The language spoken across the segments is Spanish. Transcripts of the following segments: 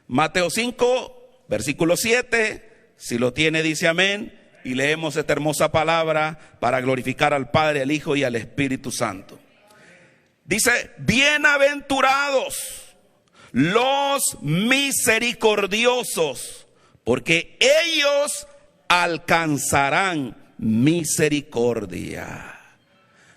Mateo 5, versículo 7, si lo tiene dice amén, y leemos esta hermosa palabra para glorificar al Padre, al Hijo y al Espíritu Santo. Dice, bienaventurados los misericordiosos, porque ellos alcanzarán misericordia.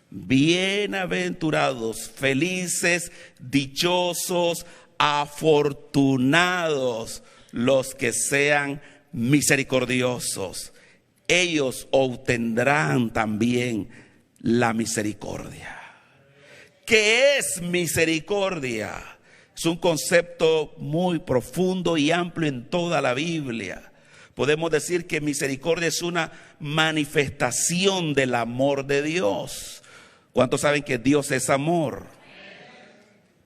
Bienaventurados, felices, dichosos, afortunados los que sean misericordiosos. Ellos obtendrán también la misericordia. ¿Qué es misericordia? Es un concepto muy profundo y amplio en toda la Biblia. Podemos decir que misericordia es una manifestación del amor de Dios. ¿Cuántos saben que Dios es amor?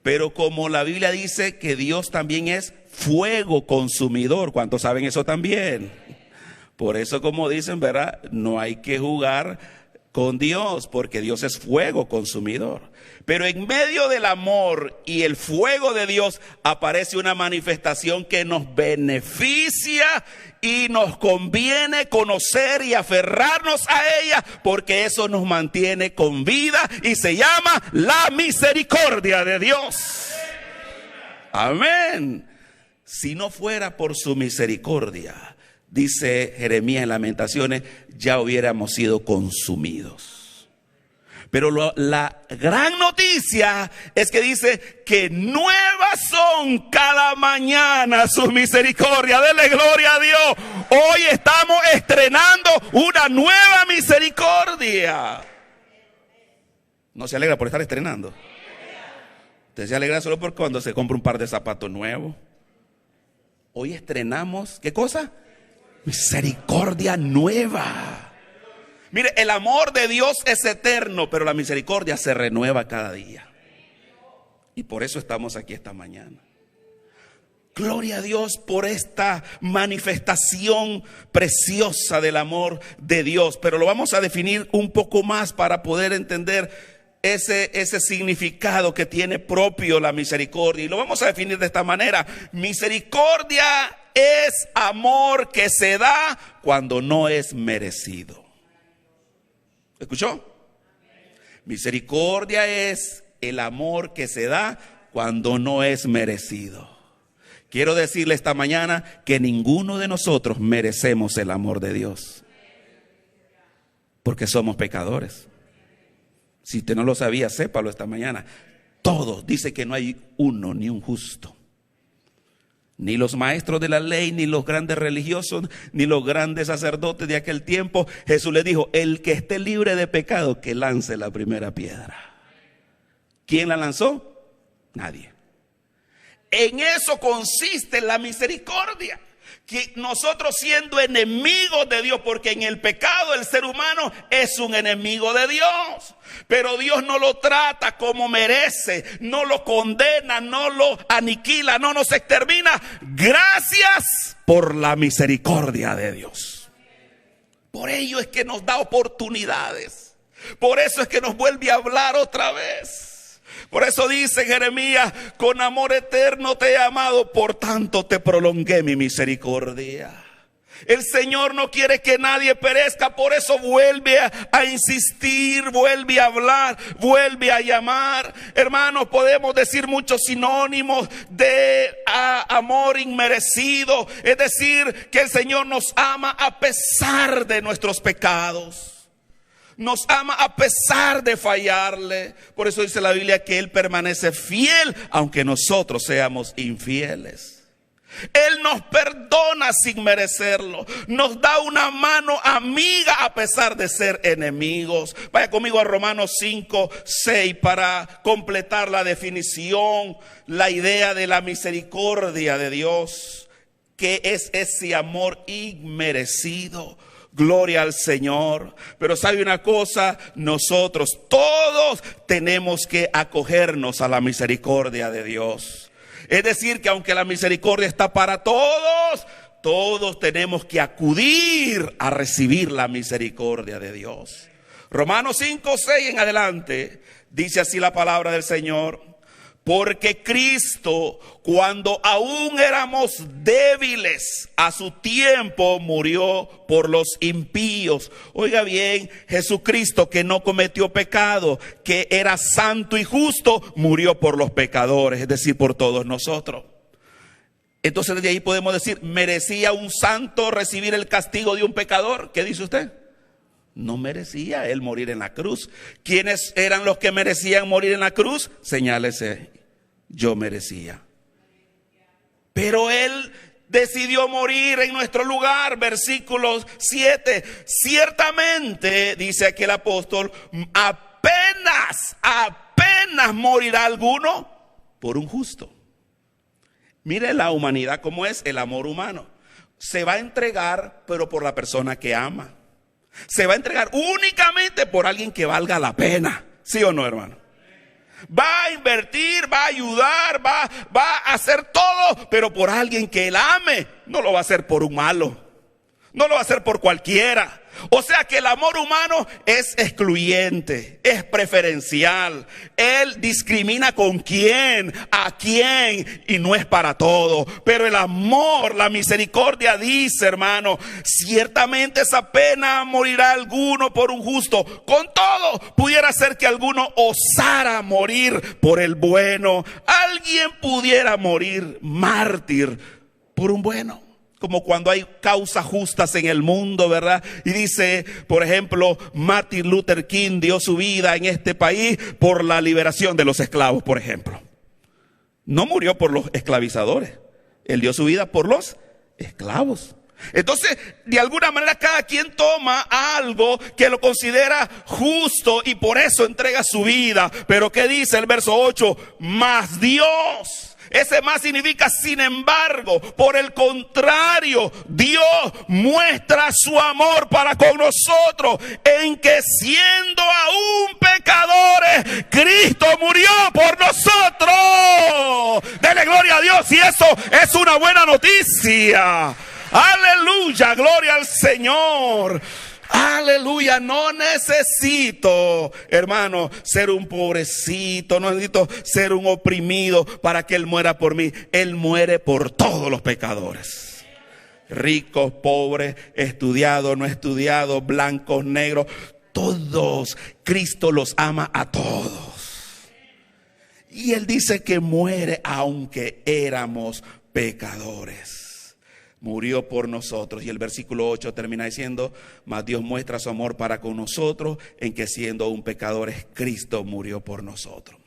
Pero como la Biblia dice que Dios también es fuego consumidor, ¿cuántos saben eso también? Por eso, como dicen, ¿verdad? No hay que jugar con Dios, porque Dios es fuego consumidor. Pero en medio del amor y el fuego de Dios aparece una manifestación que nos beneficia y nos conviene conocer y aferrarnos a ella, porque eso nos mantiene con vida y se llama la misericordia de Dios. Amén. Si no fuera por su misericordia, dice Jeremías en Lamentaciones, ya hubiéramos sido consumidos. Pero la gran noticia es que dice que nuevas son cada mañana sus misericordias. Denle gloria a Dios. Hoy estamos estrenando una nueva misericordia. ¿No se alegra por estar estrenando? Usted se alegra solo por cuando se compra un par de zapatos nuevos. Hoy estrenamos, ¿qué cosa? Misericordia nueva. Mire, el amor de Dios es eterno, pero la misericordia se renueva cada día. Y por eso estamos aquí esta mañana. Gloria a Dios por esta manifestación preciosa del amor de Dios. Pero lo vamos a definir un poco más para poder entender ese significado que tiene propio la misericordia. Y lo vamos a definir de esta manera. Misericordia es amor que se da cuando no es merecido. ¿Escuchó? Misericordia es el amor que se da cuando no es merecido. Quiero decirle esta mañana que ninguno de nosotros merecemos el amor de Dios, porque somos pecadores. Si usted no lo sabía, sépalo esta mañana. Todos, dice que no hay uno ni un justo. Ni los maestros de la ley, ni los grandes religiosos, ni los grandes sacerdotes de aquel tiempo. Jesús les dijo, el que esté libre de pecado, que lance la primera piedra. ¿Quién la lanzó? Nadie. En eso consiste la misericordia. Que nosotros siendo enemigos de Dios, porque en el pecado el ser humano es un enemigo de Dios, pero Dios no lo trata como merece, no lo condena, no lo aniquila, no nos extermina. Gracias por la misericordia de Dios. Por ello es que nos da oportunidades, por eso es que nos vuelve a hablar otra vez. Por eso dice Jeremías, con amor eterno te he amado, por tanto te prolongué mi misericordia. El Señor no quiere que nadie perezca, por eso vuelve a insistir, vuelve a hablar, vuelve a llamar. Hermanos, podemos decir muchos sinónimos de amor inmerecido. Es decir, que el Señor nos ama a pesar de nuestros pecados. Nos ama a pesar de fallarle. Por eso dice la Biblia que Él permanece fiel aunque nosotros seamos infieles. Él nos perdona sin merecerlo. Nos da una mano amiga a pesar de ser enemigos. Vaya conmigo a Romanos 5, 6 para completar la definición, la idea de la misericordia de Dios, que es ese amor inmerecido. Gloria al Señor. Pero sabe una cosa, nosotros todos tenemos que acogernos a la misericordia de Dios. Es decir, que aunque la misericordia está para todos, todos tenemos que acudir a recibir la misericordia de Dios. Romanos 5, 6 en adelante, dice así la palabra del Señor. Porque Cristo, cuando aún éramos débiles, a su tiempo murió por los impíos. Oiga bien, Jesucristo, que no cometió pecado, que era santo y justo, murió por los pecadores, es decir, por todos nosotros. Entonces desde ahí podemos decir, ¿merecía un santo recibir el castigo de un pecador? ¿Qué dice usted? No merecía él morir en la cruz. ¿Quiénes eran los que merecían morir en la cruz? Señálese, yo merecía. Pero él decidió morir en nuestro lugar. Versículo 7. Ciertamente, dice aquí el apóstol, apenas morirá alguno por un justo. Mire la humanidad como es, el amor humano. Se va a entregar, pero por la persona que ama. Se va a entregar únicamente por alguien que valga la pena. ¿Sí o no, hermano? Va a invertir, va a ayudar, va a hacer todo, pero por alguien que él ame. No lo va a hacer por un malo. No lo va a hacer por cualquiera. O sea que el amor humano es excluyente, es preferencial. Él discrimina con quién, a quién, y no es para todo. Pero el amor, la misericordia dice, hermano, ciertamente esa pena morirá alguno por un justo. Con todo, pudiera ser que alguno osara morir por el bueno. Alguien pudiera morir mártir por un bueno. Como cuando hay causas justas en el mundo, ¿verdad? Y dice, por ejemplo, Martin Luther King dio su vida en este país por la liberación de los esclavos, por ejemplo. No murió por los esclavizadores. Él dio su vida por los esclavos. Entonces, de alguna manera cada quien toma algo que lo considera justo y por eso entrega su vida. Pero ¿qué dice el verso 8? Mas Dios. Ese más significa sin embargo. Por el contrario, Dios muestra su amor para con nosotros en que siendo aún pecadores, Cristo murió por nosotros. Dele gloria a Dios, y eso es una buena noticia. Aleluya, gloria al Señor. Aleluya, no necesito, hermano, ser un pobrecito, no necesito ser un oprimido para que Él muera por mí. Él muere por todos los pecadores. Ricos, pobres, estudiados, no estudiados, blancos, negros, todos. Cristo los ama a todos. Y Él dice que muere aunque éramos pecadores. Murió por nosotros. Y el versículo 8 termina diciendo, mas Dios muestra su amor para con nosotros en que siendo aún pecadores, Cristo murió por nosotros.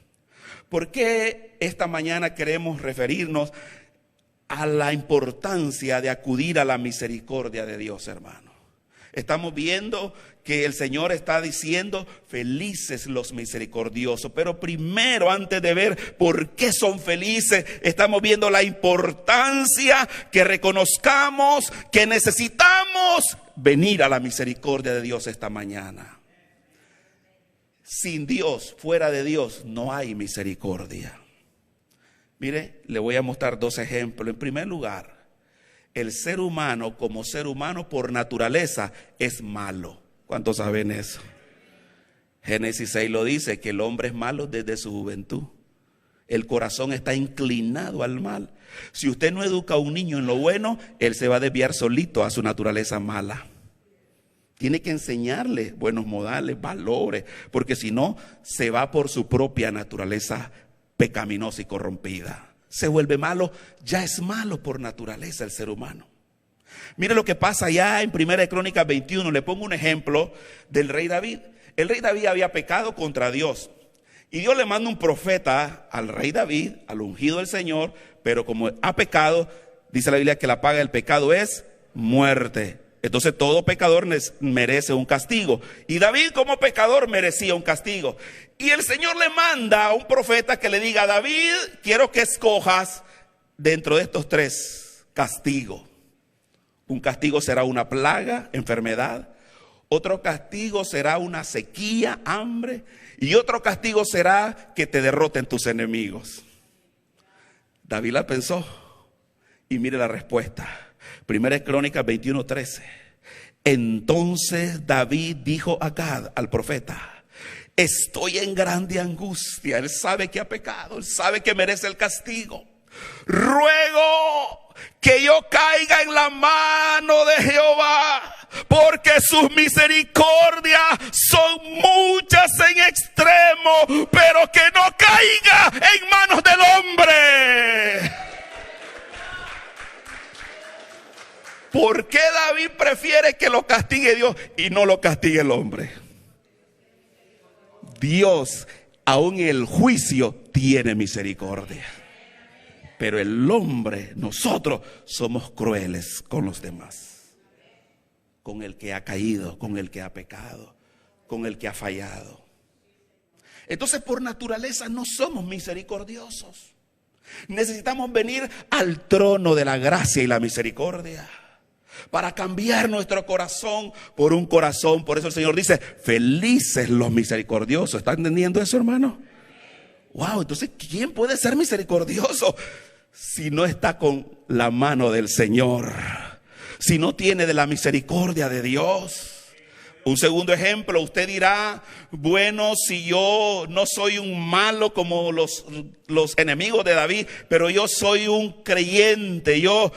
¿Por qué esta mañana queremos referirnos a la importancia de acudir a la misericordia de Dios, hermano? Estamos viendo que el Señor está diciendo, felices los misericordiosos. Pero primero, antes de ver por qué son felices, estamos viendo la importancia que reconozcamos que necesitamos venir a la misericordia de Dios esta mañana. Sin Dios, fuera de Dios, no hay misericordia. Mire, le voy a mostrar dos ejemplos. En primer lugar, el ser humano como ser humano por naturaleza es malo. ¿Cuántos saben eso? Génesis 6 lo dice, que el hombre es malo desde su juventud. El corazón está inclinado al mal. Si usted no educa a un niño en lo bueno, él se va a desviar solito a su naturaleza mala. Tiene que enseñarle buenos modales, valores, porque si no, se va por su propia naturaleza pecaminosa y corrompida. Se vuelve malo, ya es malo por naturaleza el ser humano. Mire lo que pasa ya en 1 Crónicas 21. Le pongo un ejemplo del rey David. El rey David había pecado contra Dios. Y Dios le manda un profeta al rey David, al ungido del Señor. Pero como ha pecado, dice la Biblia que la paga del pecado es muerte. Entonces todo pecador merece un castigo. Y David como pecador merecía un castigo. Y el Señor le manda a un profeta que le diga, David, quiero que escojas dentro de estos tres castigos. Un castigo será una plaga, enfermedad. Otro castigo será una sequía, hambre. Y otro castigo será que te derroten tus enemigos. David la pensó y mire la respuesta. 1 Crónicas 21:13. Entonces David dijo a Gad, al profeta, Estoy en grande angustia. Él sabe que ha pecado, él sabe que merece el castigo. Ruego que yo caiga en la mano de Jehová, porque sus misericordias son muchas en extremo, pero que no caiga en manos del hombre. ¿Por qué David prefiere que lo castigue Dios y no lo castigue el hombre? Dios, aún en el juicio, tiene misericordia. Pero el hombre, nosotros, somos crueles con los demás. Con el que ha caído, con el que ha pecado, con el que ha fallado. Entonces, por naturaleza, no somos misericordiosos. Necesitamos venir al trono de la gracia y la misericordia para cambiar nuestro corazón por un corazón. Por eso el Señor dice, felices los misericordiosos. ¿Está entendiendo eso, hermano? Wow, entonces, ¿quién puede ser misericordioso si no está con la mano del Señor? Si no tiene de la misericordia de Dios. Un segundo ejemplo, usted dirá, bueno, si yo no soy un malo como los enemigos de David, pero yo soy un creyente, yo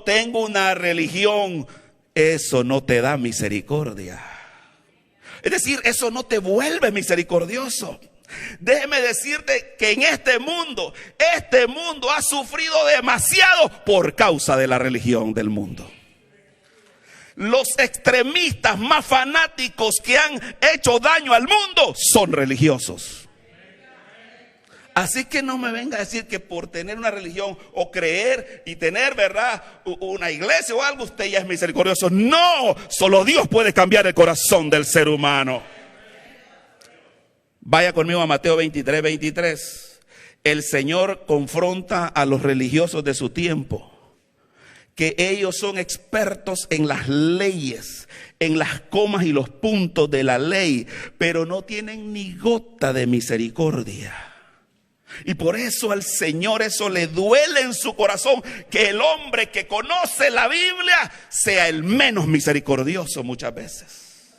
tengo una religión, eso no te da misericordia. Es decir, eso no te vuelve misericordioso. Déjeme decirte que en este mundo ha sufrido demasiado por causa de la religión del mundo. Los extremistas más fanáticos que han hecho daño al mundo son religiosos. Así que no me venga a decir que por tener una religión o creer y tener, ¿verdad?, una iglesia o algo, usted ya es misericordioso. No, solo Dios puede cambiar el corazón del ser humano. Vaya conmigo a Mateo 23, 23. El Señor confronta a los religiosos de su tiempo, que ellos son expertos en las leyes, en las comas y los puntos de la ley, pero no tienen ni gota de misericordia. Y por eso al Señor eso le duele en su corazón, que el hombre que conoce la Biblia sea el menos misericordioso muchas veces.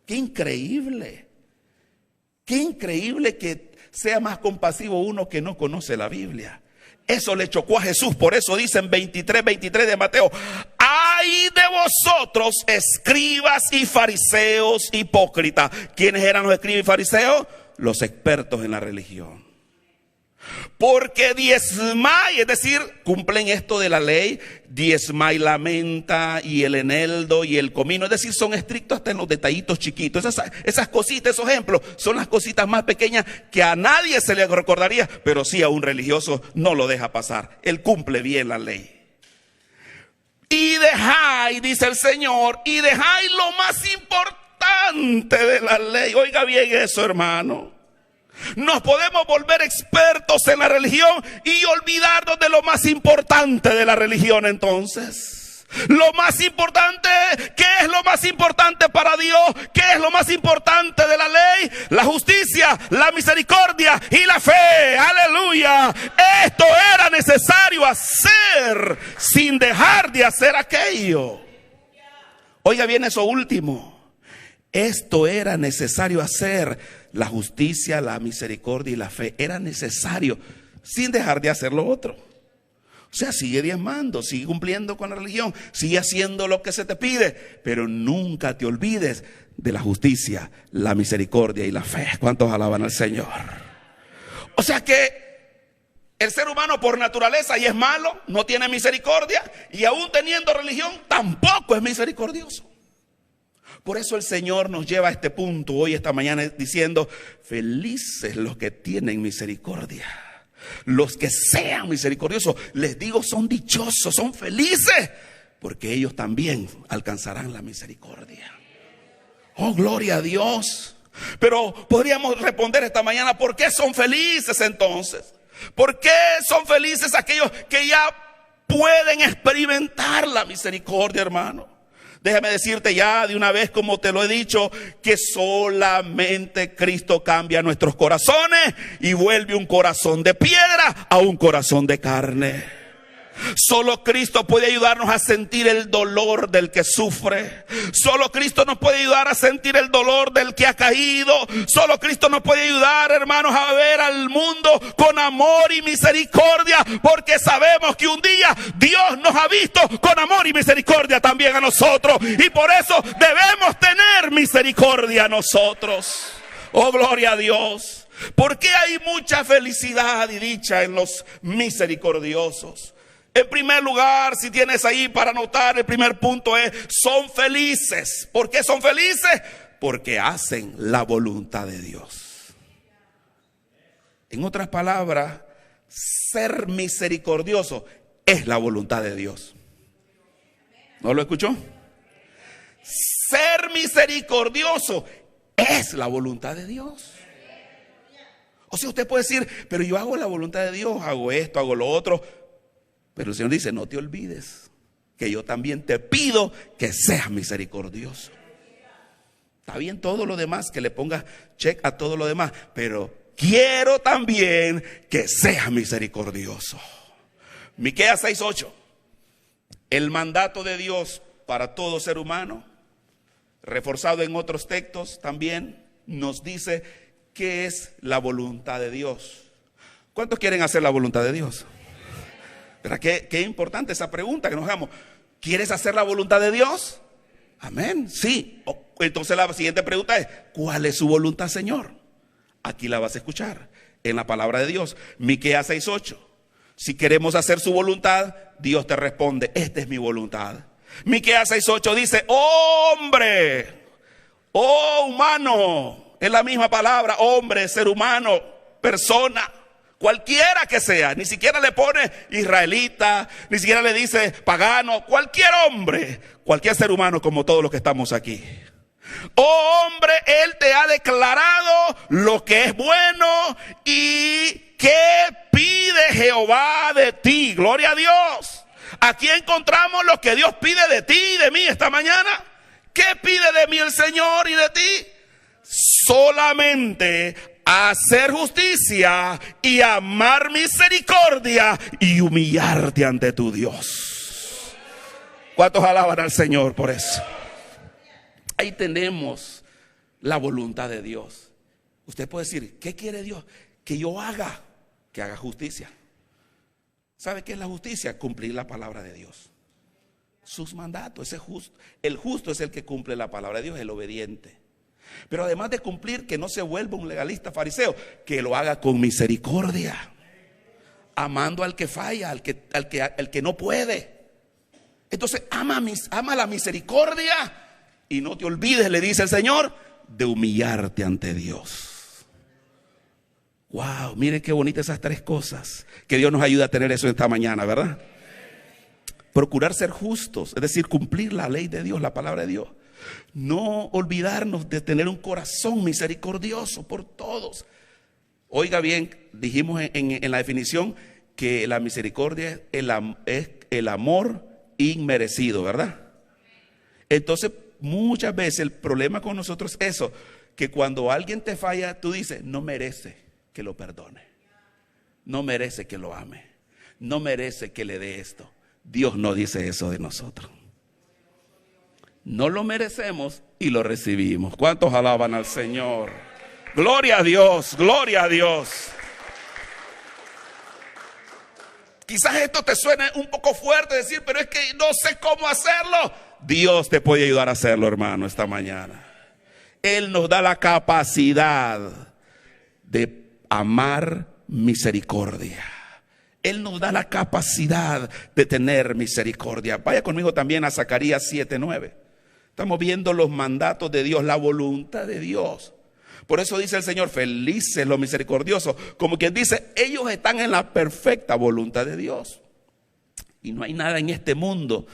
¡Qué increíble! ¡Qué increíble que sea más compasivo uno que no conoce la Biblia! Eso le chocó a Jesús. Por eso dice en 23 de Mateo: ¡ay de vosotros, escribas y fariseos hipócritas! ¿Quiénes eran los escribas y fariseos? Los expertos en la religión. Porque diezmáis, es decir, cumplen esto de la ley, diezmáis la menta y el eneldo y el comino, es decir, son estrictos hasta en los detallitos chiquitos. Esas cositas, esos ejemplos, son las cositas más pequeñas que a nadie se le recordaría, pero sí a un religioso no lo deja pasar. Él cumple bien la ley. Y dejáis, dice el Señor, y dejáis lo más importante de la ley. Oiga bien eso, hermano. Nos podemos volver expertos en la religión y olvidarnos de lo más importante de la religión. Entonces, lo más importante, ¿qué es lo más importante para Dios? ¿Qué es lo más importante de la ley? La justicia, la misericordia y la fe. ¡Aleluya! Esto era necesario hacer sin dejar de hacer aquello. Oiga bien eso último. Esto era necesario hacer. La justicia, la misericordia y la fe era necesario sin dejar de hacer lo otro. O sea, sigue diezmando, sigue cumpliendo con la religión, sigue haciendo lo que se te pide, pero nunca te olvides de la justicia, la misericordia y la fe. ¿Cuántos alaban al Señor? O sea que el ser humano por naturaleza y es malo, no tiene misericordia, y aún teniendo religión tampoco es misericordioso. Por eso el Señor nos lleva a este punto hoy, esta mañana, diciendo: felices los que tienen misericordia. Los que sean misericordiosos, les digo, son dichosos, son felices, porque ellos también alcanzarán la misericordia. Oh, gloria a Dios. Pero podríamos responder esta mañana: ¿por qué son felices entonces? ¿Por qué son felices aquellos que ya pueden experimentar la misericordia, hermano? Déjame decirte ya de una vez, como te lo he dicho, que solamente Cristo cambia nuestros corazones y vuelve un corazón de piedra a un corazón de carne. Solo Cristo puede ayudarnos a sentir el dolor del que sufre. Solo Cristo nos puede ayudar a sentir el dolor del que ha caído. Solo Cristo nos puede ayudar, hermanos, a ver al mundo con amor y misericordia, porque sabemos que un día Dios nos ha visto con amor y misericordia también a nosotros, y por eso debemos tener misericordia a nosotros. Oh, gloria a Dios. Porque hay mucha felicidad y dicha en los misericordiosos. En primer lugar, si tienes ahí para anotar, el primer punto es: son felices. ¿Por qué son felices? Porque hacen la voluntad de Dios. En otras palabras, ser misericordioso es la voluntad de Dios. ¿No lo escuchó? Ser misericordioso es la voluntad de Dios. O sea, usted puede decir: pero yo hago la voluntad de Dios, hago esto, hago lo otro. Pero el Señor dice: no te olvides que yo también te pido que seas misericordioso. Está bien todo lo demás, que le pongas check a todo lo demás, pero quiero también que seas misericordioso. Miqueas 6:8. El mandato de Dios para todo ser humano, reforzado en otros textos también, nos dice qué es la voluntad de Dios. ¿Cuántos quieren hacer la voluntad de Dios? ¿Verdad? Qué importante esa pregunta que nos hagamos. ¿Quieres hacer la voluntad de Dios? Amén, sí. Entonces la siguiente pregunta es: ¿cuál es su voluntad, Señor? Aquí la vas a escuchar en la palabra de Dios. Miqueas 6:8. Si queremos hacer su voluntad, Dios te responde: esta es mi voluntad. Miqueas 6:8 dice: hombre, oh humano, es la misma palabra, hombre, ser humano, persona, cualquiera que sea. Ni siquiera le pone israelita, ni siquiera le dice pagano. Cualquier hombre, cualquier ser humano, como todos los que estamos aquí. Oh hombre, Él te ha declarado lo que es bueno y qué pide Jehová de ti. Gloria a Dios. Aquí encontramos lo que Dios pide de ti y de mí esta mañana. ¿Qué pide de mí el Señor y de ti? Solamente hacer justicia y amar misericordia y humillarte ante tu Dios. ¿Cuántos alaban al Señor por eso? Ahí tenemos la voluntad de Dios. Usted puede decir: ¿qué quiere Dios? Que yo haga, que haga justicia. ¿Sabe qué es la justicia? Cumplir la palabra de Dios, sus mandatos. Ese justo. El justo es el que cumple la palabra de Dios, el obediente. Pero además de cumplir, que no se vuelva un legalista fariseo, que lo haga con misericordia, amando al que falla, al que no puede. Entonces ama la misericordia y no te olvides, le dice el Señor, de humillarte ante Dios. Wow, miren qué bonitas esas tres cosas. Que Dios nos ayude a tener eso esta mañana, ¿verdad? Procurar ser justos, es decir, cumplir la ley de Dios, la palabra de Dios. No olvidarnos de tener un corazón misericordioso por todos. Oiga bien, dijimos en la definición que la misericordia es el amor inmerecido, ¿verdad? Entonces, muchas veces el problema con nosotros es eso, que cuando alguien te falla, tú dices: no merece que lo perdone, no merece que lo ame, no merece que le dé esto. Dios no dice eso de nosotros. No lo merecemos y lo recibimos. ¿Cuántos alaban al Señor? Gloria a Dios, gloria a Dios. Quizás esto te suene un poco fuerte decir: pero es que no sé cómo hacerlo. Dios te puede ayudar a hacerlo, hermano, esta mañana. Él nos da la capacidad de amar misericordia. Él nos da la capacidad de tener misericordia. Vaya conmigo también a Zacarías 7:9. Estamos viendo los mandatos de Dios, la voluntad de Dios. Por eso dice el Señor: felices los misericordiosos. Como quien dice, ellos están en la perfecta voluntad de Dios. Y no hay nada en este mundo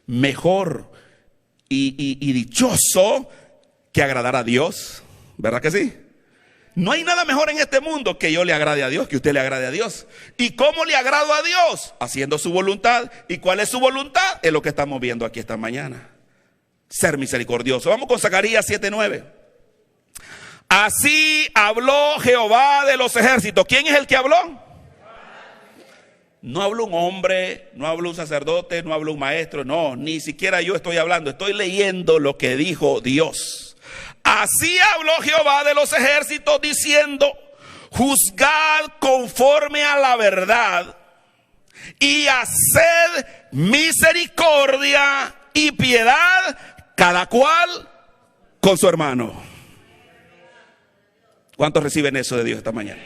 mejor y dichoso que agradar a Dios. ¿Verdad que sí? No hay nada mejor en este mundo que yo le agrade a Dios, que usted le agrade a Dios. ¿Y cómo le agrado a Dios? Haciendo su voluntad. ¿Y cuál es su voluntad? Es lo que estamos viendo aquí esta mañana. Ser misericordioso. Vamos con Zacarías 7:9. Así habló Jehová de los ejércitos. ¿Quién es el que habló? No hablo un hombre, no hablo un sacerdote, no hablo un maestro, no, ni siquiera yo estoy hablando, estoy leyendo lo que dijo Dios. Así habló Jehová de los ejércitos diciendo: juzgad conforme a la verdad y haced misericordia y piedad cada cual con su hermano. ¿Cuántos reciben eso de Dios esta mañana?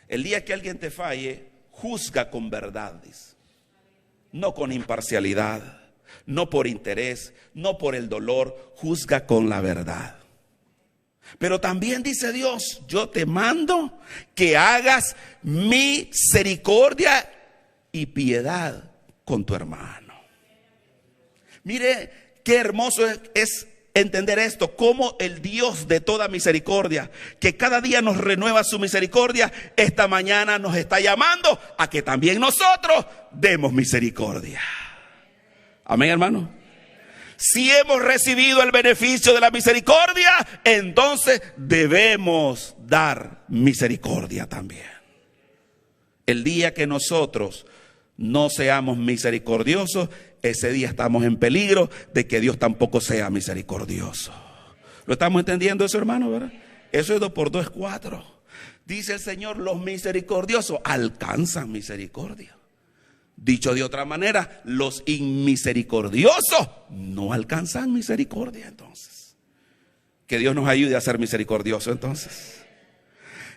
El día que alguien te falle, juzga con verdad, dice. No con imparcialidad, no por interés, no por el dolor, juzga con la verdad. Pero también dice Dios: yo te mando que hagas misericordia y piedad con tu hermano. Mire qué hermoso es entender esto, como el Dios de toda misericordia, que cada día nos renueva su misericordia, esta mañana nos está llamando a que también nosotros demos misericordia. Amén, hermano. Si hemos recibido el beneficio de la misericordia, entonces debemos dar misericordia también. El día que nosotros no seamos misericordiosos, ese día estamos en peligro de que Dios tampoco sea misericordioso. ¿Lo estamos entendiendo eso, hermano? ¿Verdad? Eso es 2 por 2 es 4. Dice el Señor: los misericordiosos alcanzan misericordia. Dicho de otra manera, los inmisericordiosos no alcanzan misericordia. Entonces, que Dios nos ayude a ser misericordiosos. Entonces,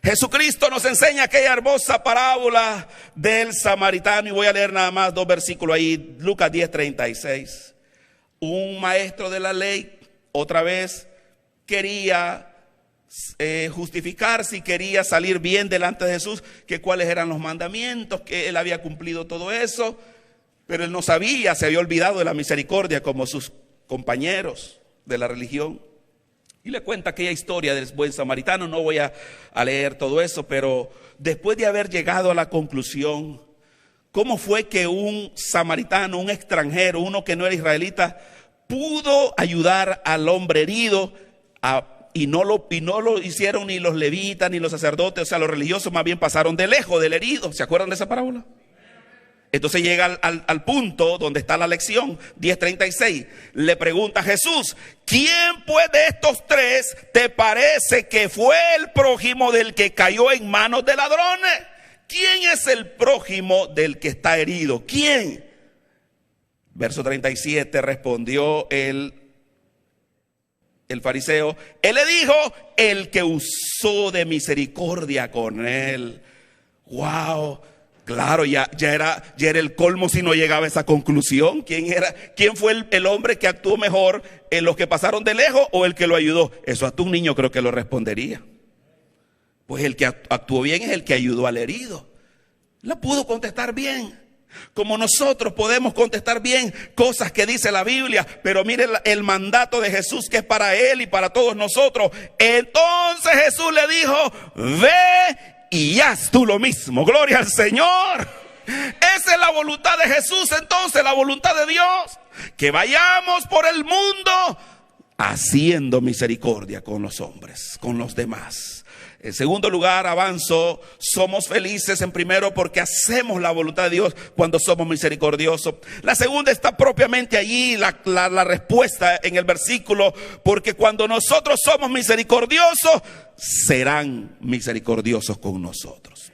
Jesucristo nos enseña aquella hermosa parábola del samaritano, y voy a leer nada más 2 versículos ahí. Lucas 10:36. Un maestro de la ley otra vez quería justificarse y quería salir bien delante de Jesús, que cuáles eran los mandamientos, que él había cumplido todo eso, pero él no sabía, se había olvidado de la misericordia como sus compañeros de la religión. Y le cuenta aquella historia del buen samaritano. No voy a leer todo eso, pero después de haber llegado a la conclusión, ¿cómo fue que un samaritano, un extranjero, uno que no era israelita, pudo ayudar al hombre herido? Y no lo hicieron ni los levitas ni los sacerdotes, o sea, los religiosos más bien pasaron de lejos del herido. ¿Se acuerdan de esa parábola? Entonces llega al punto donde está la lección, 10:36. Le pregunta a Jesús: ¿quién pues de estos 3 te parece que fue el prójimo del que cayó en manos de ladrones? ¿Quién es el prójimo del que está herido? ¿Quién? Verso 37, respondió el fariseo. Él le dijo: el que usó de misericordia con él. Wow. Claro, ya era el colmo si no llegaba a esa conclusión. ¿Quién fue el hombre que actuó mejor, en los que pasaron de lejos o el que lo ayudó? Eso hasta un niño creo que lo respondería. Pues el que actuó bien es el que ayudó al herido. La pudo contestar bien. Como nosotros podemos contestar bien cosas que dice la Biblia, pero mire el mandato de Jesús, que es para él y para todos nosotros. Entonces Jesús le dijo: ve y haz tú lo mismo. Gloria al Señor. Esa es la voluntad de Jesús. Entonces, la voluntad de Dios, que vayamos por el mundo haciendo misericordia con los hombres, con los demás. En segundo lugar, avanzo, somos felices en primero porque hacemos la voluntad de Dios cuando somos misericordiosos. La segunda está propiamente allí, la respuesta en el versículo: porque cuando nosotros somos misericordiosos, serán misericordiosos con nosotros.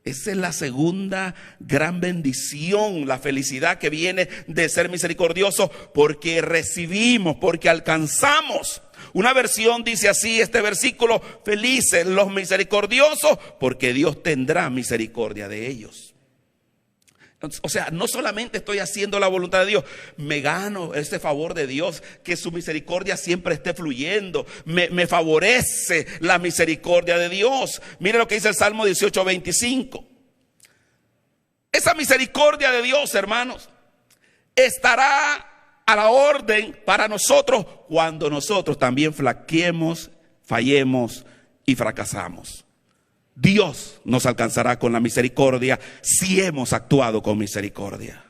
Esa es la segunda gran bendición, la felicidad que viene de ser misericordioso, porque recibimos, porque alcanzamos. Una versión dice así este versículo: felices los misericordiosos, porque Dios tendrá misericordia de ellos. O sea, no solamente estoy haciendo la voluntad de Dios, me gano ese favor de Dios, que su misericordia siempre esté fluyendo. Me favorece la misericordia de Dios. Mire lo que dice el Salmo 18:25. Esa misericordia de Dios, hermanos, estará a la orden para nosotros cuando nosotros también flaqueemos, fallemos y fracasamos. Dios nos alcanzará con la misericordia si hemos actuado con misericordia.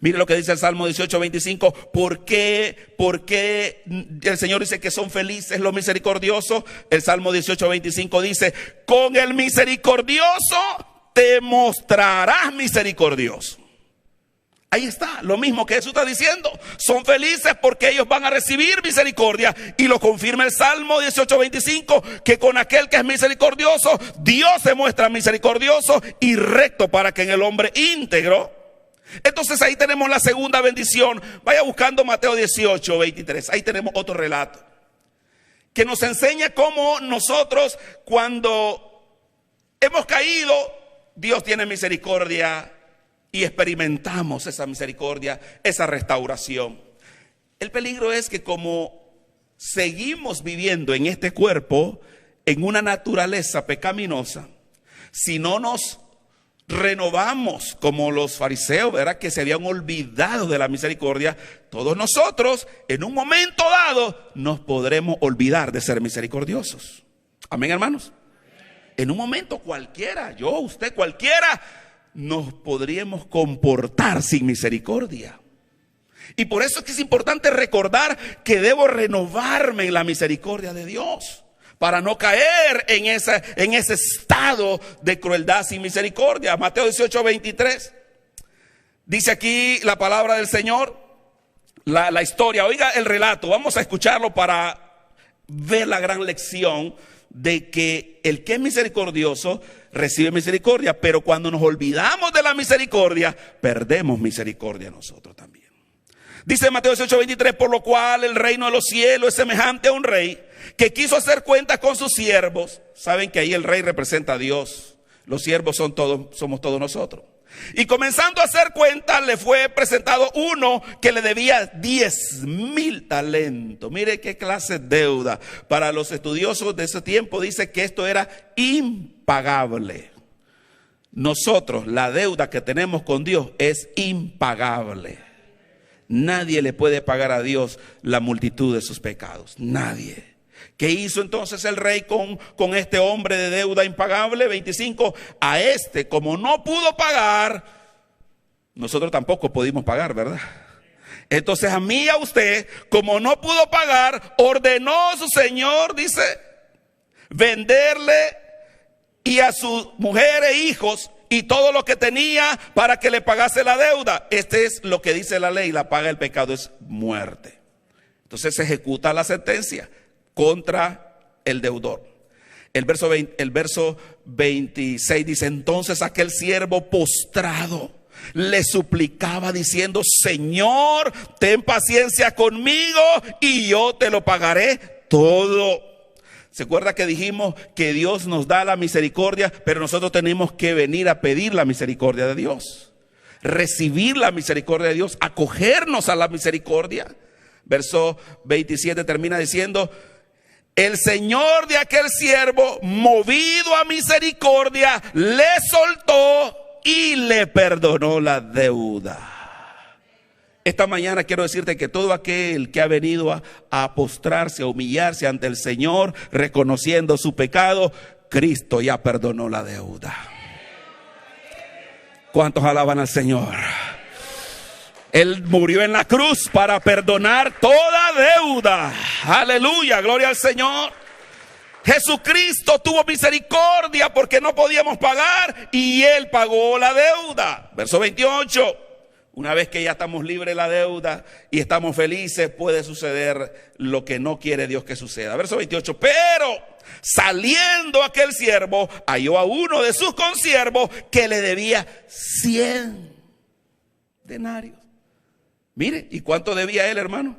Mire lo que dice el Salmo 18:25. ¿Por qué el Señor dice que son felices los misericordiosos? El Salmo 18:25 dice: con el misericordioso te mostrarás misericordioso. Ahí está, lo mismo que Jesús está diciendo. Son felices porque ellos van a recibir misericordia. Y lo confirma el Salmo 18:25, que con aquel que es misericordioso, Dios se muestra misericordioso y recto para que en el hombre íntegro. Entonces ahí tenemos la segunda bendición. Vaya buscando Mateo 18:23. Ahí tenemos otro relato que nos enseña cómo nosotros, cuando hemos caído, Dios tiene misericordia y experimentamos esa misericordia, esa restauración. El peligro es que como seguimos viviendo en este cuerpo, en una naturaleza pecaminosa, si no nos renovamos como los fariseos, ¿verdad?, que se habían olvidado de la misericordia, todos nosotros en un momento dado nos podremos olvidar de ser misericordiosos. Amén, hermanos. En un momento cualquiera, yo, usted, cualquiera, nos podríamos comportar sin misericordia. Y por eso es que es importante recordar que debo renovarme en la misericordia de Dios, para no caer en ese estado de crueldad sin misericordia. Mateo 18:23 dice aquí la palabra del Señor, la historia. Oiga el relato, vamos a escucharlo para ver la gran lección de que el que es misericordioso recibe misericordia, pero cuando nos olvidamos de la misericordia, perdemos misericordia nosotros también. Dice Mateo 18:23, por lo cual el reino de los cielos es semejante a un rey que quiso hacer cuentas con sus siervos. Saben que ahí el rey representa a Dios, los siervos somos todos nosotros. Y comenzando a hacer cuentas, le fue presentado uno que le debía 10,000 talentos. Mire qué clase de deuda. Para los estudiosos de ese tiempo dice que esto era impagable. Nosotros, la deuda que tenemos con Dios es impagable. Nadie le puede pagar a Dios la multitud de sus pecados. Nadie. ¿Qué hizo entonces el rey con este hombre de deuda impagable? 25, a este, como no pudo pagar, nosotros tampoco pudimos pagar, ¿verdad? Entonces a mí y a usted, como no pudo pagar, ordenó su señor, dice, venderle y a su mujer e hijos y todo lo que tenía para que le pagase la deuda. Este es lo que dice la ley, la paga del pecado es muerte. Entonces se ejecuta la sentencia contra el deudor. El verso 26 dice, entonces aquel siervo postrado le suplicaba diciendo, Señor, ten paciencia conmigo y yo te lo pagaré todo. ¿Se acuerda que dijimos que Dios nos da la misericordia, pero nosotros tenemos que venir a pedir la misericordia de Dios? Recibir la misericordia de Dios, acogernos a la misericordia. Verso 27 termina diciendo, el Señor de aquel siervo, movido a misericordia, le soltó y le perdonó la deuda. Esta mañana quiero decirte que todo aquel que ha venido a postrarse, a humillarse ante el Señor, reconociendo su pecado, Cristo ya perdonó la deuda. ¿Cuántos alaban al Señor? Él murió en la cruz para perdonar toda deuda. Aleluya, gloria al Señor. Jesucristo tuvo misericordia porque no podíamos pagar y Él pagó la deuda. Verso 28. Una vez que ya estamos libres de la deuda y estamos felices, puede suceder lo que no quiere Dios que suceda. Verso 28. Pero saliendo aquel siervo, halló a uno de sus consiervos que le debía 100 denarios. Mire, ¿y cuánto debía él, hermano?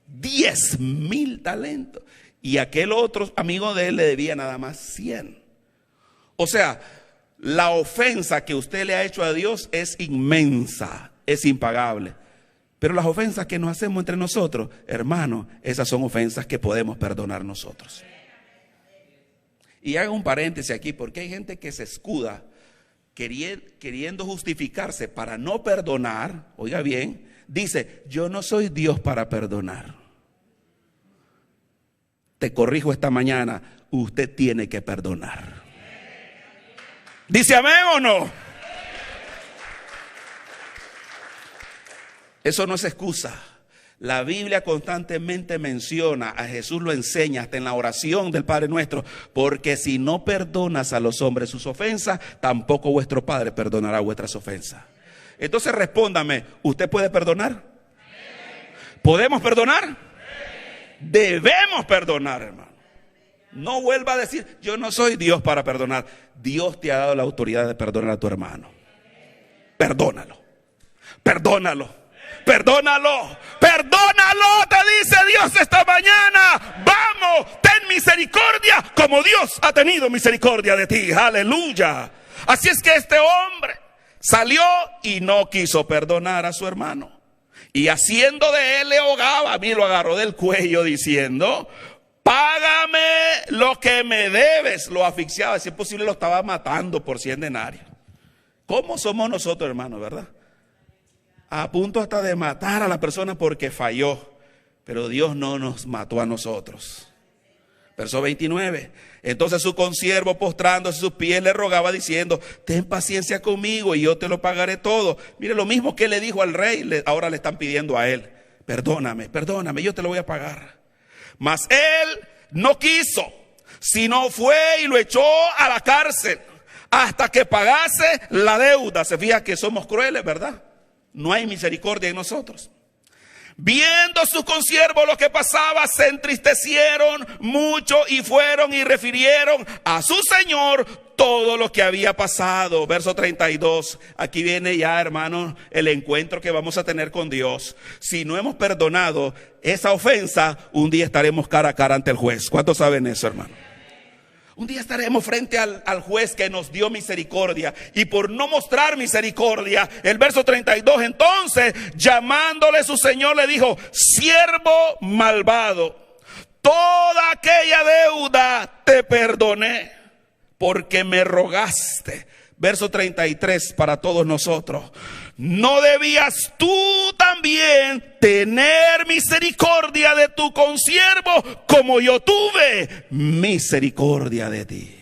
10,000 talentos. Y aquel otro amigo de él le debía nada más 100. O sea, la ofensa que usted le ha hecho a Dios es inmensa, es impagable. Pero las ofensas que nos hacemos entre nosotros, hermano, esas son ofensas que podemos perdonar nosotros. Y hago un paréntesis aquí, porque hay gente que se escuda queriendo justificarse para no perdonar. Oiga bien, dice, yo no soy Dios para perdonar. Te corrijo esta mañana, usted tiene que perdonar. ¿Dice amén o no? Eso no es excusa. La Biblia constantemente menciona, a Jesús lo enseña hasta en la oración del Padre Nuestro, porque si no perdonas a los hombres sus ofensas, tampoco vuestro Padre perdonará vuestras ofensas. Entonces respóndame, ¿usted puede perdonar? ¿Podemos perdonar? Debemos perdonar, hermano. No vuelva a decir, yo no soy Dios para perdonar. Dios te ha dado la autoridad de perdonar a tu hermano. Perdónalo, perdónalo. Perdónalo, perdónalo, te dice Dios esta mañana. Vamos, ten misericordia como Dios ha tenido misericordia de ti. Aleluya. Así es que este hombre salió y no quiso perdonar a su hermano. Y haciendo de él le ahogaba, a mí lo agarró del cuello diciendo, págame lo que me debes. Lo asfixiaba, si es posible lo estaba matando por 100 denarios. ¿Cómo somos nosotros, hermanos, verdad? A punto hasta de matar a la persona porque falló. Pero Dios no nos mató a nosotros. Verso 29. Entonces su consiervo, postrándose a sus pies, le rogaba diciendo, ten paciencia conmigo y yo te lo pagaré todo. Mire, lo mismo que le dijo al rey, ahora le están pidiendo a él. Perdóname, perdóname, yo te lo voy a pagar. Mas él no quiso, sino fue y lo echó a la cárcel hasta que pagase la deuda. Se fija que somos crueles, ¿verdad? No hay misericordia en nosotros. Viendo sus consiervos lo que pasaba, se entristecieron mucho y fueron y refirieron a su señor todo lo que había pasado. Verso 32. Aquí viene ya, hermanos, el encuentro que vamos a tener con Dios. Si no hemos perdonado esa ofensa, un día estaremos cara a cara ante el juez. ¿Cuántos saben eso, hermano? Un día estaremos frente al juez que nos dio misericordia. Y por no mostrar misericordia, el verso 32, entonces, llamándole su señor, le dijo, siervo malvado, toda aquella deuda te perdoné, porque me rogaste. Verso 33 para todos nosotros. ¿No debías tú también tener misericordia de tu consiervo como yo tuve misericordia de ti?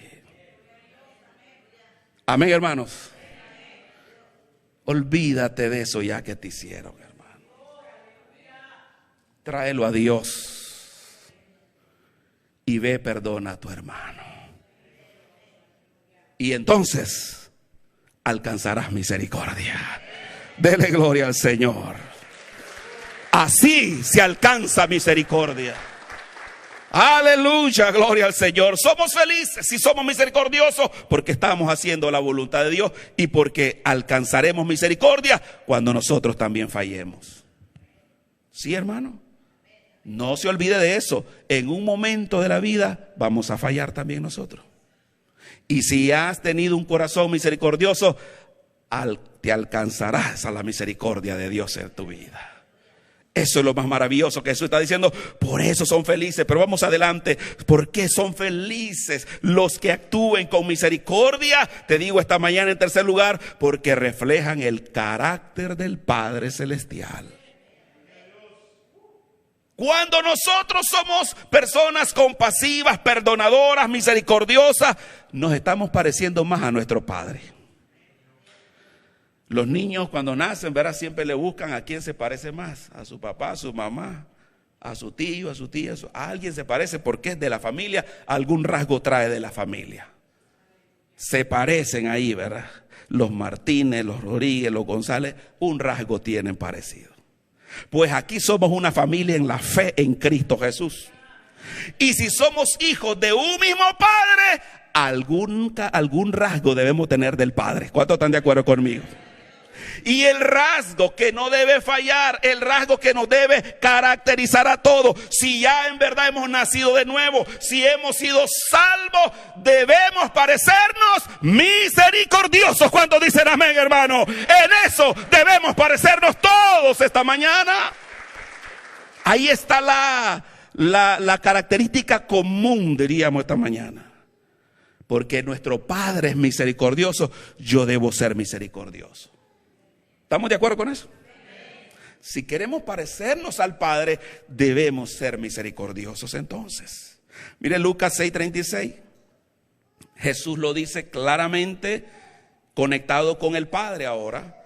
Amén, hermanos. Olvídate de eso ya que te hicieron, hermano. Tráelo a Dios y ve, perdona a tu hermano. Y entonces alcanzarás misericordia. Dele gloria al Señor. Así se alcanza misericordia. Aleluya, gloria al Señor. Somos felices si somos misericordiosos porque estamos haciendo la voluntad de Dios y porque alcanzaremos misericordia cuando nosotros también fallemos. ¿Sí, hermano? No se olvide de eso. En un momento de la vida vamos a fallar también nosotros. Y si has tenido un corazón misericordioso, te alcanzarás a la misericordia de Dios en tu vida. Eso es lo más maravilloso que Jesús está diciendo. Por eso son felices. Pero vamos adelante. ¿Por qué son felices los que actúen con misericordia? Te digo esta mañana en tercer lugar, porque reflejan el carácter del Padre Celestial. Cuando nosotros somos personas compasivas, perdonadoras, misericordiosas, nos estamos pareciendo más a nuestro Padre. Los niños cuando nacen, verás, siempre le buscan a quién se parece más, a su papá, a su mamá, a su tío, a su tía, a alguien se parece porque es de la familia, algún rasgo trae de la familia. Se parecen ahí, ¿verdad? Los Martínez, los Rodríguez, los González, un rasgo tienen parecido. Pues aquí somos una familia en la fe en Cristo Jesús. Y si somos hijos de un mismo Padre, algún rasgo debemos tener del Padre. ¿Cuántos están de acuerdo conmigo? Y el rasgo que no debe fallar, el rasgo que nos debe caracterizar a todos, si ya en verdad hemos nacido de nuevo, si hemos sido salvos, debemos parecernos misericordiosos. ¿Cuántos dicen amén, hermano? En eso debemos parecernos todos esta mañana. Ahí está la característica común, diríamos esta mañana. Porque nuestro Padre es misericordioso, yo debo ser misericordioso. ¿Estamos de acuerdo con eso? Si queremos parecernos al Padre, debemos ser misericordiosos entonces. Mire Lucas 6:36. Jesús lo dice claramente, conectado con el Padre ahora.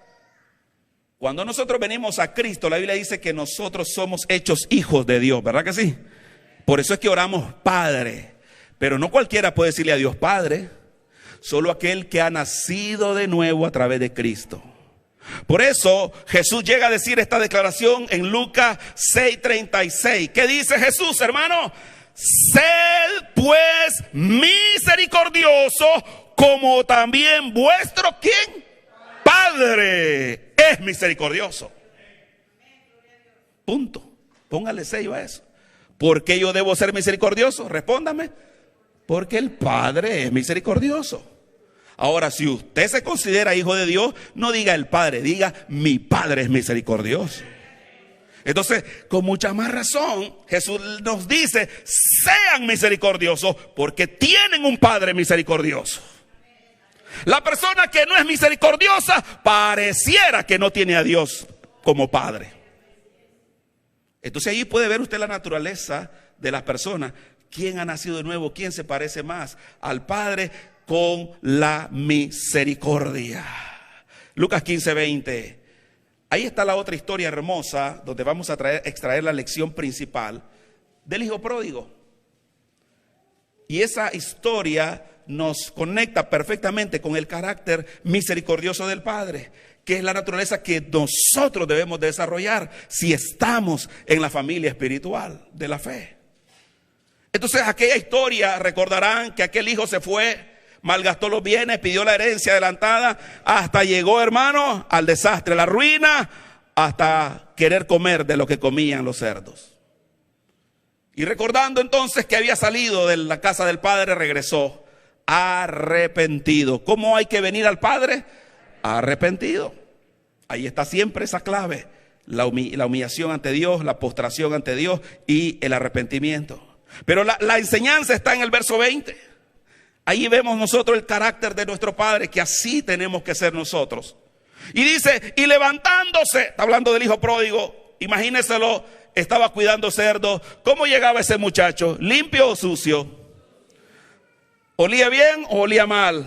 Cuando nosotros venimos a Cristo, la Biblia dice que nosotros somos hechos hijos de Dios, ¿verdad que sí? Por eso es que oramos Padre. Pero no cualquiera puede decirle a Dios Padre, solo aquel que ha nacido de nuevo a través de Cristo. Por eso Jesús llega a decir esta declaración en Lucas 6:36. ¿Qué dice Jesús, hermano? Sed pues misericordioso, como también vuestro ¿quién? Padre es misericordioso. Punto. Póngale sello a eso. ¿Por qué yo debo ser misericordioso? Respóndame. Porque el Padre es misericordioso. Ahora, si usted se considera hijo de Dios, no diga el Padre, diga mi Padre es misericordioso. Entonces, con mucha más razón, Jesús nos dice, sean misericordiosos porque tienen un Padre misericordioso. La persona que no es misericordiosa pareciera que no tiene a Dios como Padre. Entonces ahí puede ver usted la naturaleza de las personas. ¿Quién ha nacido de nuevo? ¿Quién se parece más al Padre? Con la misericordia. Lucas 15:20. Ahí está la otra historia hermosa donde vamos a extraer la lección principal del hijo pródigo. Y esa historia nos conecta perfectamente con el carácter misericordioso del Padre, que es la naturaleza que nosotros debemos desarrollar si estamos en la familia espiritual de la fe. Entonces aquella historia, recordarán que aquel hijo se fue, malgastó los bienes, pidió la herencia adelantada, hasta llegó, hermano, al desastre, a la ruina, hasta querer comer de lo que comían los cerdos. Y recordando entonces que había salido de la casa del Padre, regresó arrepentido. ¿Cómo hay que venir al Padre? Arrepentido. Ahí está siempre esa clave: la humillación ante Dios, la postración ante Dios y el arrepentimiento. Pero la enseñanza está en el verso 20. Ahí vemos nosotros el carácter de nuestro Padre, que así tenemos que ser nosotros. Y dice, y levantándose, está hablando del hijo pródigo, imagíneselo, estaba cuidando cerdos. ¿Cómo llegaba ese muchacho? ¿Limpio o sucio? ¿Olía bien o olía mal?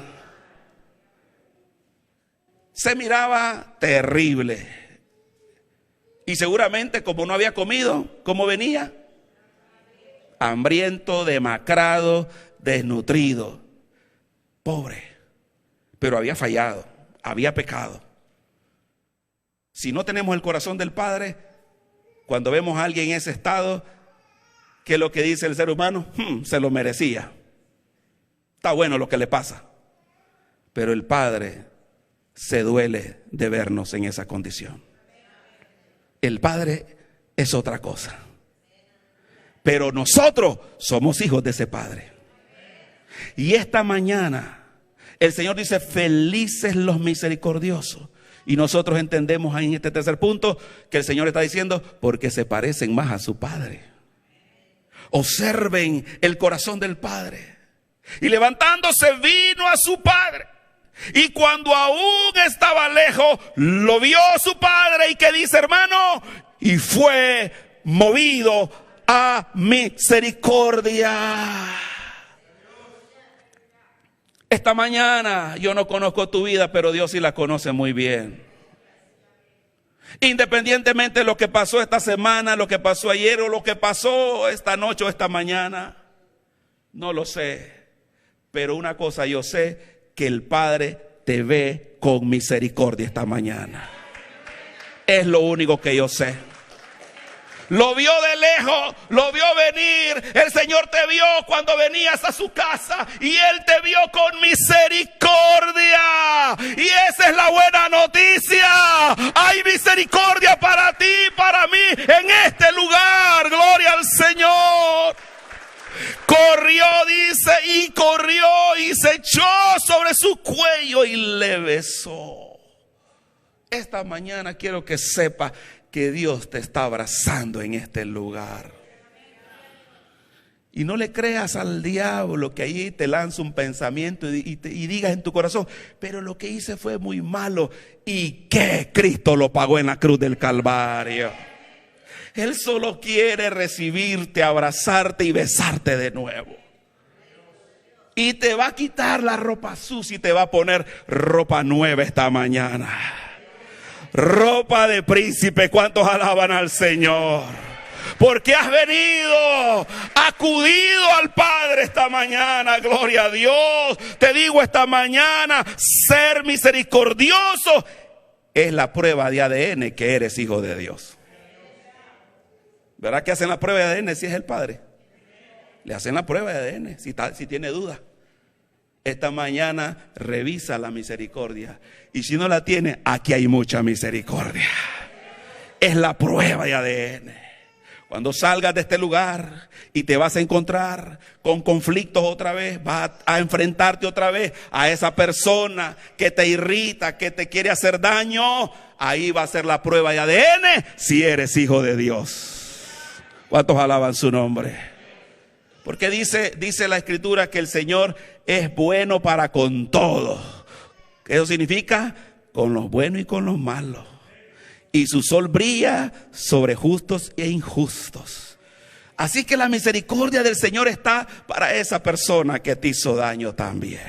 Se miraba terrible. Y seguramente, como no había comido, ¿cómo venía? Hambriento, demacrado, desnutrido. Pobre, pero había fallado, había pecado. Si no tenemos el corazón del Padre, cuando vemos a alguien en ese estado, ¿qué es lo que dice el ser humano? Se lo merecía. Está bueno lo que le pasa. Pero el Padre se duele de vernos en esa condición. El Padre es otra cosa. Pero nosotros somos hijos de ese Padre. Y esta mañana el Señor dice, felices los misericordiosos. Y nosotros entendemos ahí en este tercer punto que el Señor está diciendo, porque se parecen más a su Padre. Observen el corazón del Padre. Y levantándose vino a su Padre. Y cuando aún estaba lejos, lo vio su Padre. ¿Y qué dice, hermano? Y fue movido a misericordia. Esta mañana yo no conozco tu vida, pero Dios sí la conoce muy bien. Independientemente de lo que pasó esta semana, lo que pasó ayer o lo que pasó esta noche o esta mañana, no lo sé. Pero una cosa yo sé, que el Padre te ve con misericordia esta mañana. Es lo único que yo sé. Lo vio de lejos, lo vio venir. El Señor te vio cuando venías a su casa y Él te vio con misericordia. Y esa es la buena noticia. Hay misericordia para ti, para mí, en este lugar. Gloria al Señor. Corrió, dice, y corrió y se echó sobre su cuello y le besó. Esta mañana quiero que sepa que Dios te está abrazando en este lugar. Y no le creas al diablo que ahí te lanza un pensamiento y digas en tu corazón, pero lo que hice fue muy malo. ¿Y qué? Cristo lo pagó en la cruz del Calvario. Él solo quiere recibirte, abrazarte y besarte de nuevo. Y te va a quitar la ropa sucia y te va a poner ropa nueva esta mañana. ropa de príncipe. ¿Cuántos alaban al Señor? Porque has venido, acudido al Padre esta mañana, gloria a Dios. Te digo esta mañana, ser misericordioso es la prueba de ADN que eres hijo de Dios. ¿Verdad que hacen la prueba de ADN si es el Padre? Le hacen la prueba de ADN si tiene duda. Esta mañana revisa la misericordia. Y si no la tiene, aquí hay mucha misericordia. Es la prueba de ADN. Cuando salgas de este lugar y te vas a encontrar con conflictos otra vez, vas a enfrentarte otra vez a esa persona que te irrita, que te quiere hacer daño, ahí va a ser la prueba de ADN si eres hijo de Dios. ¿Cuántos alaban su nombre? Porque dice la Escritura que el Señor es bueno para con todos. Eso significa con los buenos y con los malos. Y su sol brilla sobre justos e injustos. Así que la misericordia del Señor está para esa persona que te hizo daño también.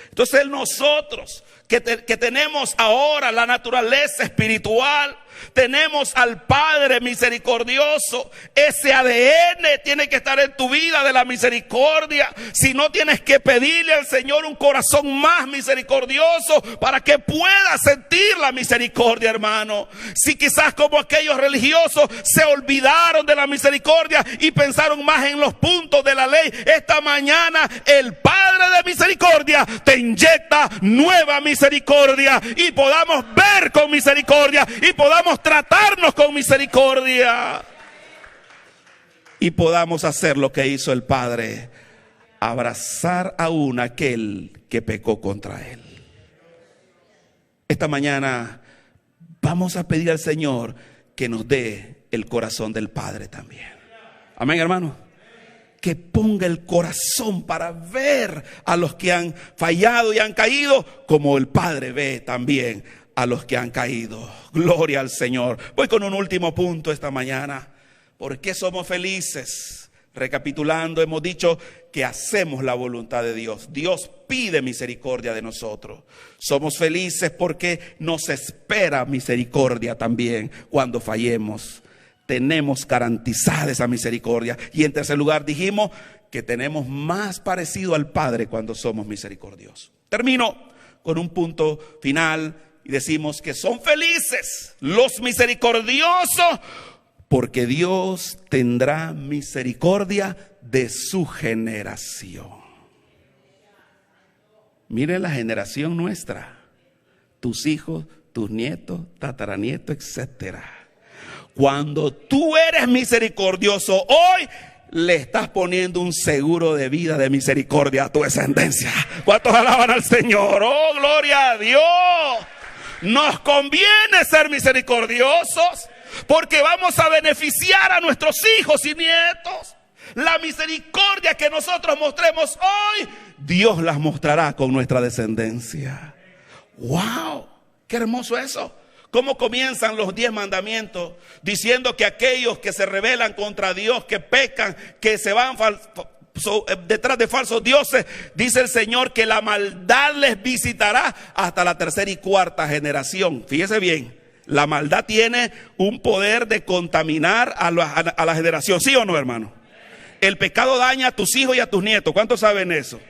Entonces nosotros que tenemos ahora la naturaleza espiritual, tenemos al Padre misericordioso. Ese ADN tiene que estar en tu vida de la misericordia. Si no, tienes que pedirle al Señor un corazón más misericordioso para que puedas sentir la misericordia, hermano. Si quizás como aquellos religiosos se olvidaron de la misericordia y pensaron más en los puntos de la ley, esta mañana el Padre de misericordia te inyecta nueva misericordia y podamos ver con misericordia y podamos tratarnos con misericordia y podamos hacer lo que hizo el Padre, abrazar aún a aquel que pecó contra él. Esta mañana vamos a pedir al Señor que nos dé el corazón del Padre también. Amén, hermano. Que ponga el corazón para ver a los que han fallado y han caído, como el Padre ve también a los que han caído. Gloria al Señor. Voy con un último punto esta mañana. ¿Por qué somos felices? Recapitulando, hemos dicho que hacemos la voluntad de Dios. Dios pide misericordia de nosotros. Somos felices porque nos espera misericordia también cuando fallemos. Tenemos garantizada esa misericordia. Y en tercer lugar dijimos que tenemos más parecido al Padre cuando somos misericordiosos. Termino con un punto final y decimos que son felices los misericordiosos porque Dios tendrá misericordia de su generación. Miren la generación nuestra, tus hijos, tus nietos, tataranietos, etcétera. Cuando tú eres misericordioso hoy, le estás poniendo un seguro de vida de misericordia a tu descendencia. ¿Cuántos alaban al Señor? ¡Oh, gloria a Dios! Nos conviene ser misericordiosos porque vamos a beneficiar a nuestros hijos y nietos. La misericordia que nosotros mostremos hoy, Dios las mostrará con nuestra descendencia. ¡Wow! ¡Qué hermoso eso! ¿Cómo comienzan los 10 mandamientos? Diciendo que aquellos que se rebelan contra Dios, que pecan, que se van detrás de falsos dioses, dice el Señor que la maldad les visitará hasta la tercera y cuarta generación. Fíjese bien, la maldad tiene un poder de contaminar a la generación. ¿Sí o no, hermano? El pecado daña a tus hijos y a tus nietos. ¿Cuántos saben eso?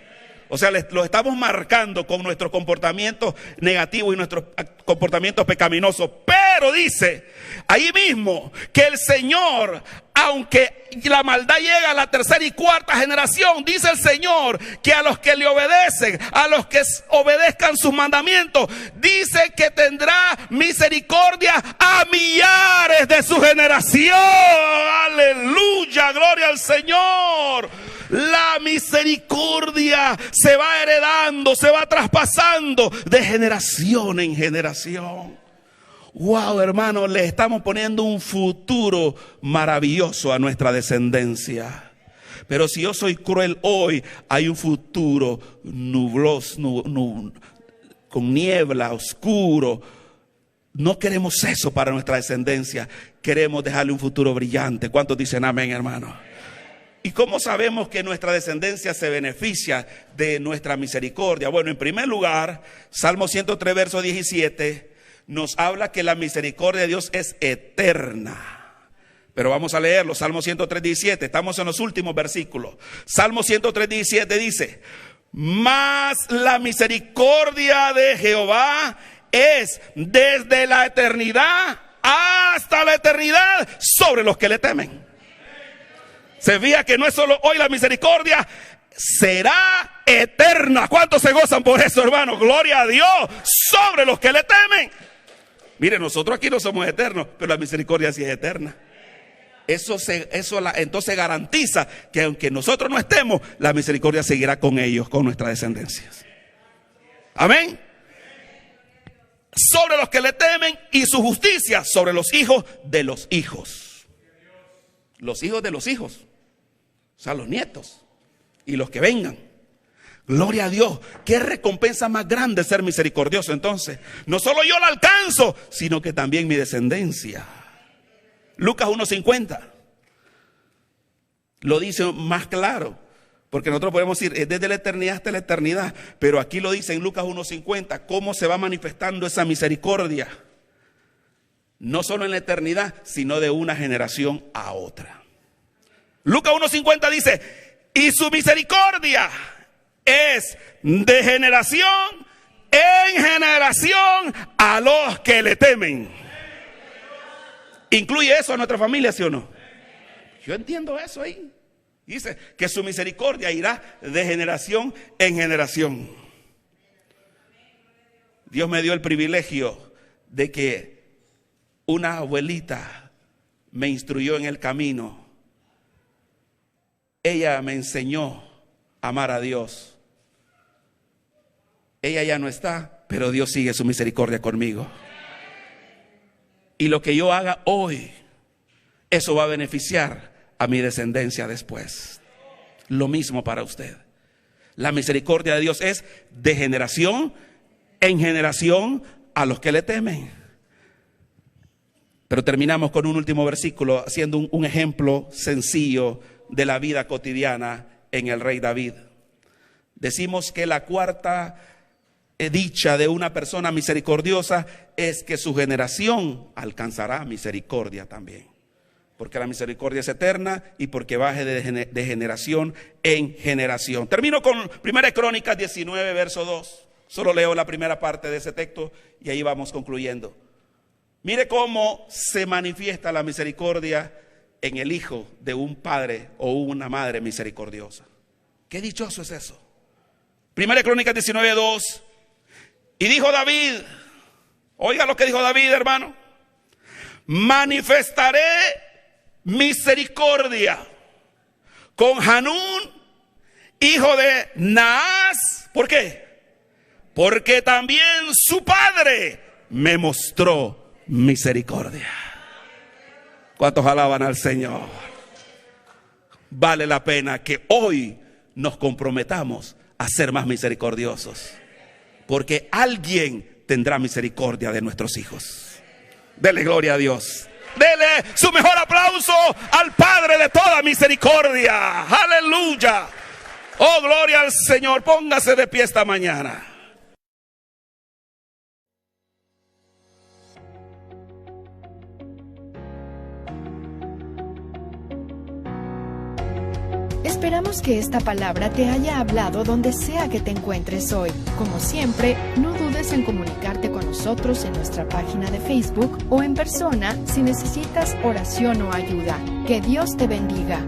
O sea, los estamos marcando con nuestros comportamientos negativos y nuestros comportamientos pecaminosos. Pero dice ahí mismo que el Señor, aunque la maldad llega a la tercera y cuarta generación, dice el Señor que a los que le obedecen, a los que obedezcan sus mandamientos, dice que tendrá misericordia a millares de su generación. Aleluya, gloria al Señor. La misericordia se va heredando, se va traspasando de generación en generación. Wow, hermano, le estamos poniendo un futuro maravilloso a nuestra descendencia. Pero si yo soy cruel hoy, hay un futuro nubloso, con niebla, oscuro. No queremos eso para nuestra descendencia. Queremos dejarle un futuro brillante. ¿Cuántos dicen amén, hermano? ¿Y cómo sabemos que nuestra descendencia se beneficia de nuestra misericordia? Bueno, en primer lugar, Salmo 103, verso 17, nos habla que la misericordia de Dios es eterna. Pero vamos a leerlo, Salmo 103:17, estamos en los últimos versículos. Salmo 103:17 dice: mas la misericordia de Jehová es desde la eternidad hasta la eternidad sobre los que le temen. Se fija que no es solo hoy la misericordia, será eterna. ¿Cuántos se gozan por eso, hermano? Gloria a Dios, sobre los que le temen. Mire, nosotros aquí no somos eternos, pero la misericordia sí es eterna. Eso entonces garantiza que aunque nosotros no estemos, la misericordia seguirá con ellos, con nuestras descendencias. Amén. Sobre los que le temen, y su justicia sobre los hijos de los hijos. Los hijos de los hijos, o sea, los nietos y los que vengan. Gloria a Dios. Qué recompensa más grande ser misericordioso. Entonces, no solo yo la alcanzo, sino que también mi descendencia. Lucas 1:50 lo dice más claro, porque nosotros podemos decir es desde la eternidad hasta la eternidad, pero aquí lo dice en Lucas 1:50 cómo se va manifestando esa misericordia, no solo en la eternidad, sino de una generación a otra. Lucas 1:50 dice: y su misericordia es de generación en generación a los que le temen. ¿Incluye eso a nuestra familia, sí o no? Yo entiendo eso ahí. Dice que su misericordia irá de generación en generación. Dios me dio el privilegio de que una abuelita me instruyó en el camino. Ella me enseñó a amar a Dios. Ella ya no está, pero Dios sigue su misericordia conmigo. Y lo que yo haga hoy, eso va a beneficiar a mi descendencia después. Lo mismo para usted. La misericordia de Dios es de generación en generación a los que le temen. Pero terminamos con un último versículo, haciendo un ejemplo sencillo de la vida cotidiana en el rey David. Decimos que la cuarta dicha de una persona misericordiosa es que su generación alcanzará misericordia también, porque la misericordia es eterna y porque baje de generación en generación. Termino con 1 Crónicas 19 verso 2. Solo leo la primera parte de ese texto y ahí vamos concluyendo. Mire cómo se manifiesta la misericordia en el hijo de un padre o una madre misericordiosa. Qué dichoso es eso. 1 Crónicas 19 2. Y dijo David, oiga lo que dijo David, hermano: manifestaré misericordia con Hanún, hijo de Naas. ¿Por qué? Porque también su padre me mostró misericordia. ¿Cuántos alaban al Señor? Vale la pena que hoy nos comprometamos a ser más misericordiosos, porque alguien tendrá misericordia de nuestros hijos. Dele gloria a Dios. Dele su mejor aplauso al Padre de toda misericordia. Aleluya. Oh, gloria al Señor. Póngase de pie esta mañana. Esperamos que esta palabra te haya hablado donde sea que te encuentres hoy. Como siempre, no dudes en comunicarte con nosotros en nuestra página de Facebook o en persona si necesitas oración o ayuda. Que Dios te bendiga.